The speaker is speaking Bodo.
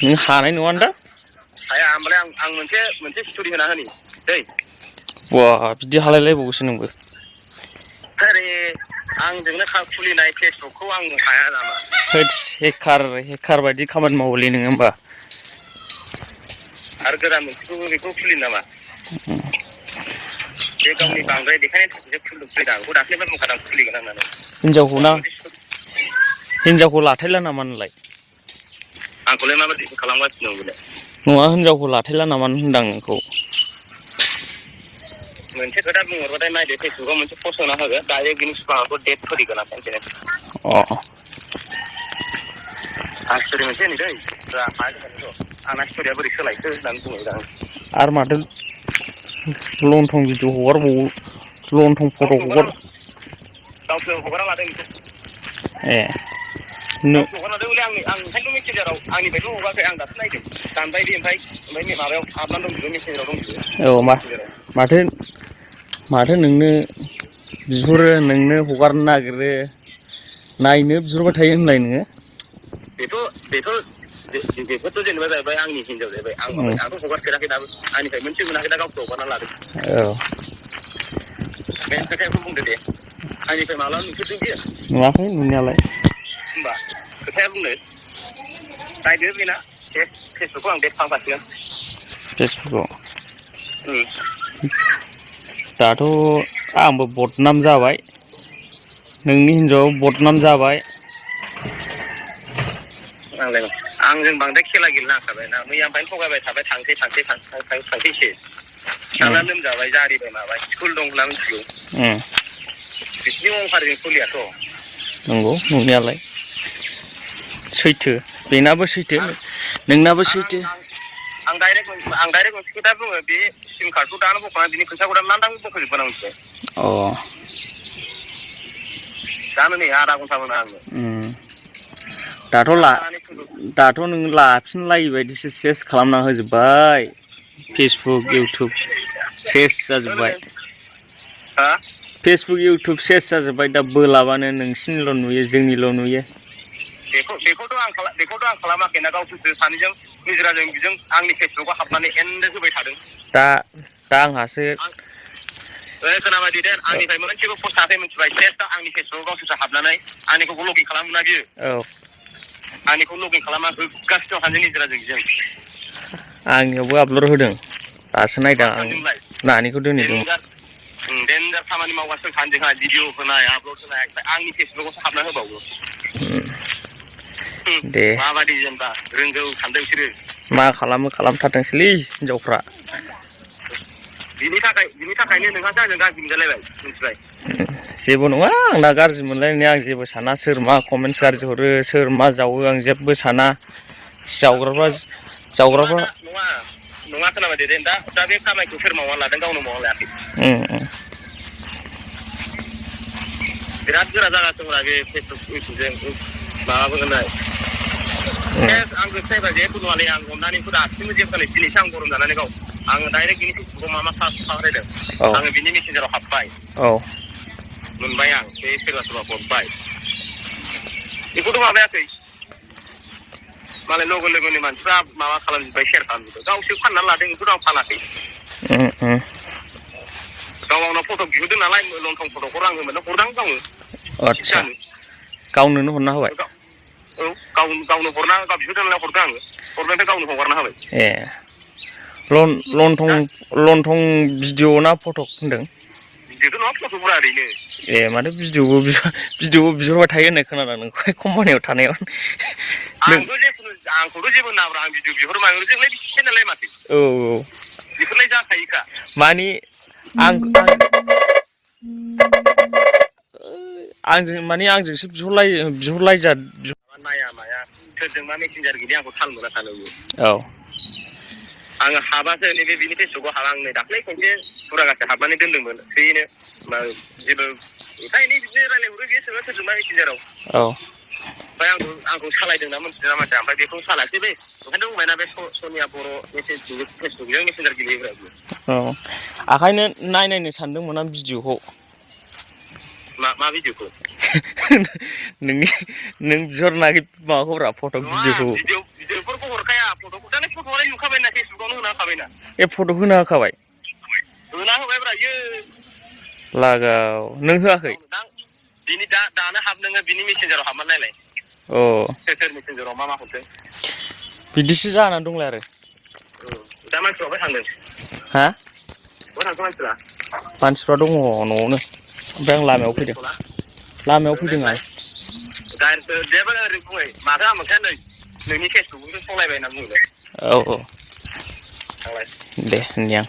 नों हानाय नङा दा हाया ओमफ्राय आं मोनसे स्ट'रि होना होनि दै बा बिदि हालायलायबावोसो नोंबो आरे आंजोंनो खुलिनाय फेसबुकखौ आं हाया नामा होदस हेकार बायदि खामानि मावोलै नोङो होमबा आरो गोदान मोनसेखौबो बेखौ खुलिनो नामा बे गावनि बांद्राय देखायनायनि थाखायसो खुलिदों आंखौ दाख्लैबो बुंखादों आं खुलिगोन होननानै हिनजावखौ लाथायला नामा नोंलाय आंखौलाय माबायदि खालामगासिनो दं बेलाय नङा हिनजावखौ लाथायला नामा होनदां नोंखौ मोनसे खोथा बुंहरबाथाय नायदो फेसबुकाव मोनसे पस्ट होना होगोन डाइरेक्ट बिनि माबाखौ डेट खुलिगोन आं खेनसेनो आं स्ट'रि मोनसे होनि दै आंना स्ट'रिया बोरै सोलायखो होननानै बुंहरदों आं आरो माथो लंथं भिडिअ हगारबावो लंथं फट' गावसोर हगारना लादों बेखौ ए गावसोर हगारना लादों बले आं ओंखायनोथ' मेसेन्जाराव आंनिफ्रायथ' हगाराखै आं दासो नायदों दानबाय दे ओमफ्राय माबायाव हाबनानै दंजोबो मेसेन्जाराव दंजोबो औ माथो नोंनो बिहरो नोंनो हगारनो नागिरो नायनो बिहरबाय थायो होनलाय नोङो बेफोरथ' जेनेबा जाहैबाय आंनि हिनजाव जाहैबाय आंथ' हगारफेराखै दाबो आंनिफ्राय मोनसे मोनाखै दा गावसोर हगारना लादों औ बे खोथाखौ बुंदो दे आंनिफ्राय माब्ला नुफेरदों बियो नुवाखै नुनायालाय होमबा खोथाया बुंनो नायदो बेना फेसबुकखौ आं डेट खालामखासिगोन फेसबुकआव दाथ' आंबो बदनाम जाबाय नोंनि हिनजावाबो बदनाम जाबाय आंजों बांद्राय खेला गेलेनो नांखाबाय ना मैयानिफ्रायनो थगायबाय थाबाय थांसैसो फिसाला लोमजाबाय जारिबाय माबाय स्कुल दं होनना मिथिगौ बिसिनि अफारजों सोलियाथ' नंगौ नंनायालाय सैथो बेनाबो सैथो नोंनाबो सैथो आं डाइरेक्ट मोनसे खोथा बुङो बे सिम कार्डखौ दानो बख'नानै बिनि फैसाखौ दानो लांदां बख'जोबगोन आं मिथिबाय दानो नै आधा घन्टाबो नाङा आंनो दाथ' नों लाफिनलायि बायदिसो सेस खालामना होजोब्बाय फेसबुक इउटुब सेस जाजोब्बाय फेसबुक इउटुब सेस जाजोब्बाय दा बोलाबानो नोंसिनिल' नुयो जोंनिल' नुयो बेखौथ' आं खालामाखैना गावसोरसो सानैजों निजिराजों बिजों आंनि फेसबुकआव हाबनानै एन्ड होबाय थादों दा आंहासो खोनाबाय दे आंनिफ्राय मोनसेबो पस्ट थायाखै मिथिबाय सेस आंनि फेसबुकआव गावसोरसो हाबनानै आंनिखौ लगइन खालामोना बियो आंनिखौ लगइन खालामा होगासिनो दं सानैजों निजिराजों बिजों आंनियावबो आपलड होदों दासो नायदां आं नानिखौ दोनहैदों देनजार खामानि मावगासिनो सानैजोंहाय भिडिअ होनाय आपलड होनाय आंनि फेसबुकआवसो हाबना होबावो दे माबादि जेनेबा रोंगौ सानदों बिसोरो मा खालामथारथोंसैलै हिनजावफ्रा बिनि थाखायनो नोंहासो आंजों गाज्रि मोनजालायबाय मिथिबाय जेबो नङा आंना गाज्रि मोनलायनाया आं जेबो साना सोर मा कमेन्टस गाज्रि हरो सोर मा जावो आं जेबो साना जावग्राफ्रा नङा खोनाबाय दे दा बे खामानिखौ सोर मावना लादों गावनो मावना लायाखै बिराद गोरा जागासिनो बे फेसबुक इउटुबजों माबाबो होनाय आं गोसो जायोबा जेबो नङालै आं अननानैखौ दासिमबो जेबो जानाय दिनैसो आं गरम जानानै गाव आङो डाइरेक्ट बिनि फेसबुकआव मा खालामदों आङो बिनि मेसेन्जाराव हाबबाय मोनबाय आं बे सोरबा हरबाय बेखौथ' माबायाखै मालाय लोगोनि मानसिफ्रा माबा खालामजोब्बाय सेयार खालामजोब्बाय गावसो फाननानै लादों बेखौथ' आं फानाखै गाव आंनाव फट' बिहरदों नालाय लंथं फट'खौ आं होनो हरदां गावनो आदसा गावनोनो हरना होबाय गावनो हरना गाव बिहरदों नालाय हरदों आङो हरनायनिफ्राय गावनो हगारना होबाय लंथं भिडिअ ना फट' होनदों भिडिअथ' नङा फट'फोरा ओरैनो माथो भिडिअबो बिहरबाय थायो होननाय खोनादों नोंखौहाय कम्पानियाव थानायाव आंखौथ' जेबो नाब्रा आं भिडिअ बिहर माबो जोंलाय बिसिसै नालाय माथो बेफोरलाय जाखायोखा मानि आंजोंसो बिहरलाय नाया माया सोरजों मा मेसेन्जार गैया आंखौ थाल मोना सानो आङो हाबासो नैबे बिनि फेसबुकआव हाबा आं नै दाख्लै खनसे फुरागासे हाबनानै दोनदोंमोन थैनो जेबो एफा एनै बिदिनो रायलायहरो बेयो सोरजोंबा मेसेन्जाराव ओमफ्राय आंखौ सालायदोंना मोनथिदों मानसिया ओमफ्राय बेखौ सालायासै बे ओंखायनो बुंबायना बे सनिया बर' फेसबुकजों मेसेन्जार गेलेयोब्रा ओंखायनो नायनो सानदोंमोन आं भिडिअखौ मा भिडिअखौ नों बिहरनाखै माबाखौब्रा फट' भिडिअखौ भिडिअफोरखौ हरखाया फट'आलाय नुखाबायना फेसबुकावनो होना होखाबायना ए फट' होना होखाबाय होना होबायब्रा इयो लागाव नों होआखै बिनि दानो हाब नोङो बिनि मेसेन्जाराव हाबना नायलाय अ सोर मेसेन्जाराव मा हरदों बिदिसो जानानै दंलाय आरो दा मानसिफ्रा बहाय थांदों हा बहा थांखो मानसिफ्रा मानसिफ्रा दङ न'आवनो ओमफ्राय आं लामायाव फैदों लामायाव फैदों आं जेबो ओरै बुङै माथो आमोखा नै नोंनि फेसबुकखौसो संलायबाय होनना बुङो औ औ दे होननि आं